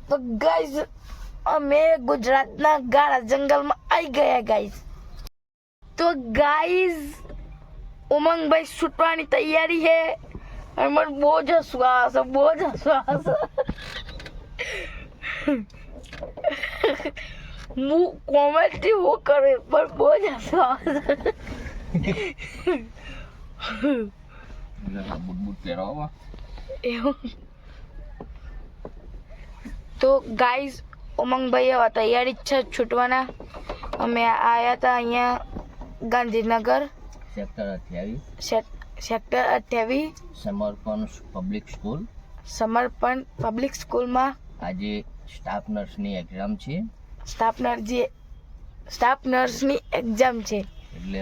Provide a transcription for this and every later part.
તો ગાઈઝ અમે ગુજરાતના ગાળા જંગલમાં આવી ગયા ગાઈઝ. તો ગાઈઝ ઉમંગભાઈ છૂટવાની તૈયારી છે અને મને બહુ જ હસવા આવશે, બહુ જ હસવા આવશે. હું કોમેડી હું કરે પણ બહુ જ હસવા આવશે. એવું તો ગાઈઝ ઉમંગભાઈ હવે તૈયારી જ છે છૂટવાના. અમે આવ્યા હતા અહીંયા ગાંધીનગર સેક્ટર 28 સમર્પણ પબ્લિક સ્કૂલમાં આજે સ્ટાફ નર્સની એક્ઝામ છે. સ્ટાફ નર્સની એક્ઝામ છે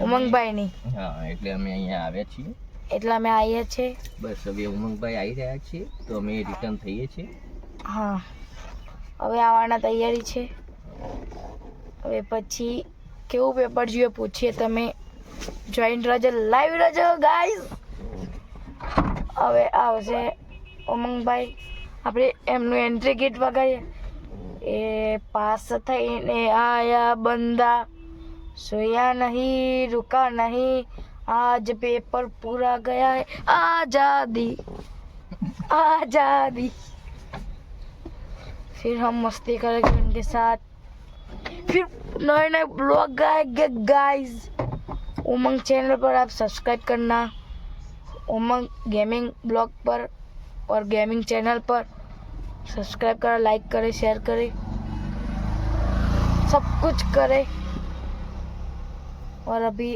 ઉમંગભાઈની. હા, એટલે અમે અહીંયા આવ્યા છીએ. એટલે અમે આવ્યા છે. બસ હવે ઉમંગભાઈ આવી રહ્યા છે તો અમે રિટર્ન થઈએ છીએ. હા, હવે આવવાના તૈયારી છે. હવે પછી કેવું પેપર જોઈએ પૂછીએ, તમે જોઈન રહેજો, લાઈવ રહેજો ગાઈઝ. હવે આવશે ઉમંગભાઈ, આપણે એમનું એન્ટ્રી ગેટ વગાડીએ. એ પાસ થઈને આયા બંદા, સોયા નહીં रुका नहीं, आज पेपर पूरा गया है, आजादी आजादी. फिर हम मस्ती करेंगे उनके साथ, फिर नए नए ब्लॉग आएंगे गाइस. उमंग चैनल पर आप सब्सक्राइब करना, उमंग गेमिंग ब्लॉग पर और गेमिंग चैनल पर सब्सक्राइब करें, लाइक करें, शेयर करें, सब कुछ करें. और अभी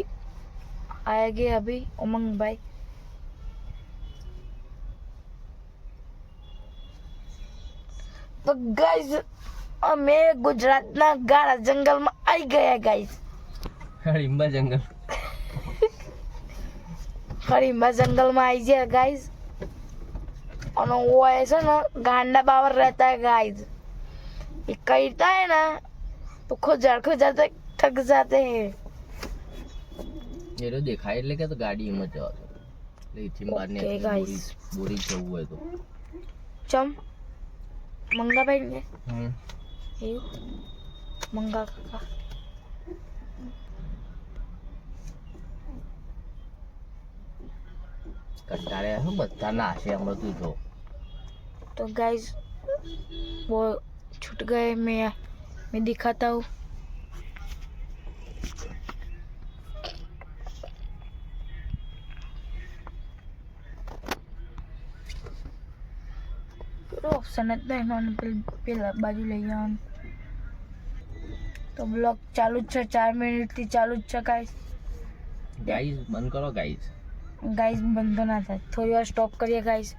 आएंगे अभी उमंग भाई. તો ગાઈઝ અમે ગુજરાતના ગાળા જંગલમાં આવી ગયા ગાઈઝ. હરિમ્બા જંગલ जंगल में आई जाए गाइस. और वो ऐसा ना गांडा बावर रहता है गाइस, ये करता है ना तो खुद जाते थक जाते हैं. એ તો દેખાય એટલે કે તો ગાડી એમ જ જવા દો. એટલે એથી બહારને Okay, guys. બોરી જવું હોય તો चम मंगा भाई ने હમ એવું મંગા કાકા. કંટાળ્યા શું બધા નાશે હમણાં તું જો. तो गाइस वो छूट गए. मैं दिखाता हूँ. ऑप्शन है इन्होंने पेला बाजू ले जવાનું. तो ब्लॉग चालू જ છે, 4 મિનિટથી ચાલુ જ છે ગાઈસ. ગાઈઝ બંધ કરો ગાઈઝ. ગાઈસ બંધ ના થાય, થોડી વાર સ્ટોપ કરીએ ગાઈસ.